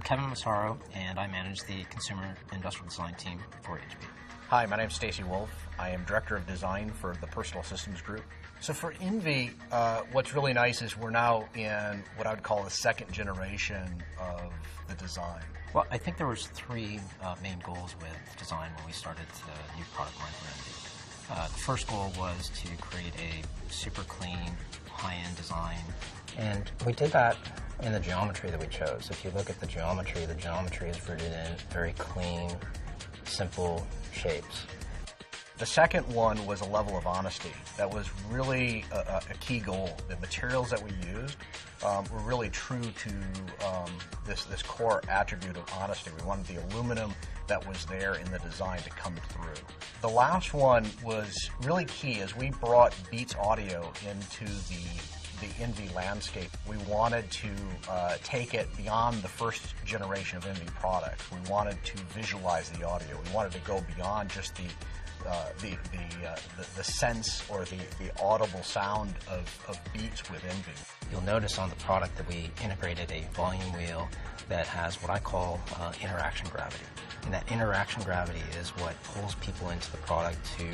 Kevin Massaro, and I manage the consumer industrial design team for HP. Hi, my name is Stacy Wolf. I am Director of Design for the Personal Systems Group. So for Envy, what's really nice is we're now in what I would call the second generation of the design. Well, I think there was three main goals with design when we started the new product line for Envy. The first goal was to create a super clean, high-end design. And we did that in the geometry that we chose. If you look at the geometry is rooted in very clean, simple shapes. The second one was a level of honesty. That was really a key goal. The materials that we used were really true to this core attribute of honesty. We wanted the aluminum that was there in the design to come through. The last one was really key as we brought Beats Audio into the Envy landscape. We wanted to take it beyond the first generation of Envy products. We wanted to visualize the audio. We wanted to go beyond just the sense or the audible sound of beats with Envy. You'll notice on the product that we integrated a volume wheel that has what I call interaction gravity. And that interaction gravity is what pulls people into the product to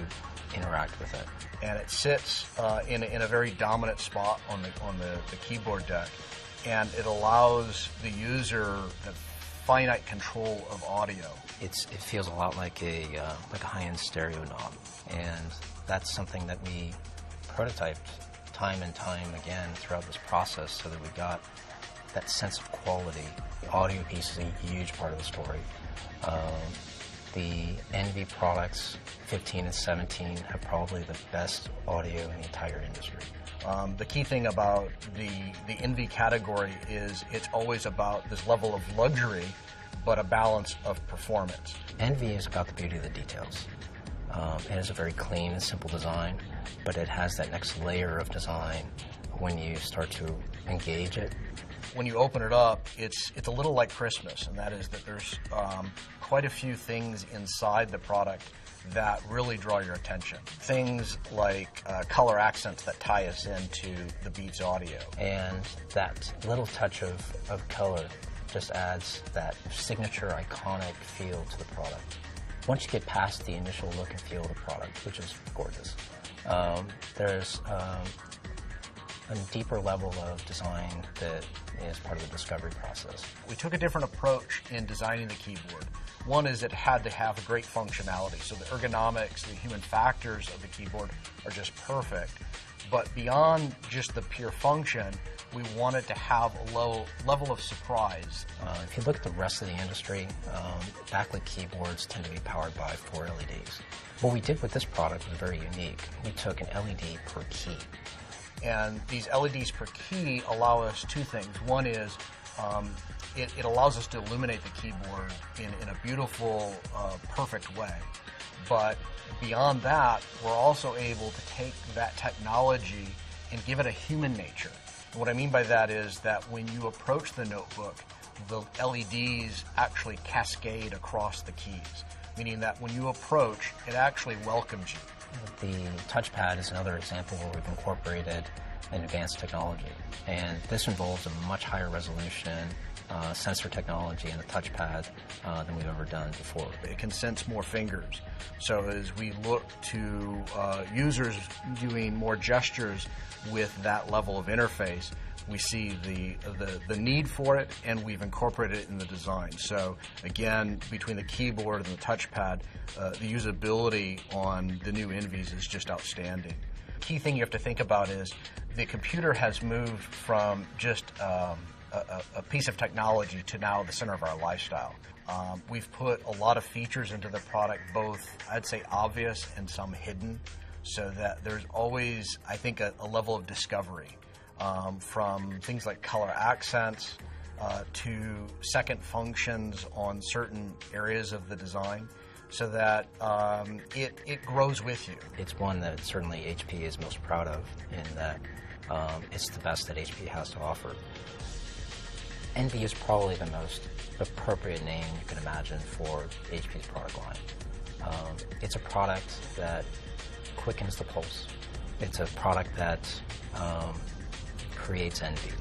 interact with it. And it sits in a very dominant spot on the keyboard deck, and it allows the user the finite control of audio. It feels a lot like a high-end stereo knob, and that's something that we prototyped time and time again throughout this process so that we got that sense of quality. The audio piece is a huge part of the story. The Envy products, 15 and 17, have probably the best audio in the entire industry. The key thing about the Envy category is it's always about this level of luxury, but a balance of performance. Envy is about the beauty of the details. It is a very clean and simple design, but it has that next layer of design when you start to engage it. When you open it up, it's a little like Christmas, and that is that there's quite a few things inside the product that really draw your attention. Things like color accents that tie us into the Beats Audio. And that little touch of color just adds that signature, iconic feel to the product. Once you get past the initial look and feel of the product, which is gorgeous, there's a deeper level of design that is part of the discovery process. We took a different approach in designing the keyboard. One is it had to have a great functionality, so the ergonomics, the human factors of the keyboard are just perfect. But beyond just the pure function, we wanted to have a low level of surprise. If you look at the rest of the industry, backlit keyboards tend to be powered by 4 LEDs. What we did with this product was very unique. We took an LED per key. And these LEDs per key allow us two things. One is it allows us to illuminate the keyboard in a beautiful, perfect way. But beyond that, we're also able to take that technology and give it a human nature. And what I mean by that is that when you approach the notebook, the LEDs actually cascade across the keys, meaning that when you approach, it actually welcomes you. The touchpad is another example where we've incorporated an advanced technology, and this involves a much higher resolution sensor technology in the touchpad than we've ever done before. It can sense more fingers, so as we look to users doing more gestures with that level of interface, we see the need for it, and we've incorporated it in the design. So again, between the keyboard and the touchpad, the usability on the new Envies is just outstanding. The key thing you have to think about is the computer has moved from just a piece of technology to now the center of our lifestyle. We've put a lot of features into the product, both I'd say obvious and some hidden, so that there's always, I think, a level of discovery. From things like color accents to second functions on certain areas of the design, so that it grows with you. It's one that certainly HP is most proud of, in that it's the best that HP has to offer. Envy is probably the most appropriate name you can imagine for HP's product line. It's a product that quickens the pulse. It's a product that creates envy.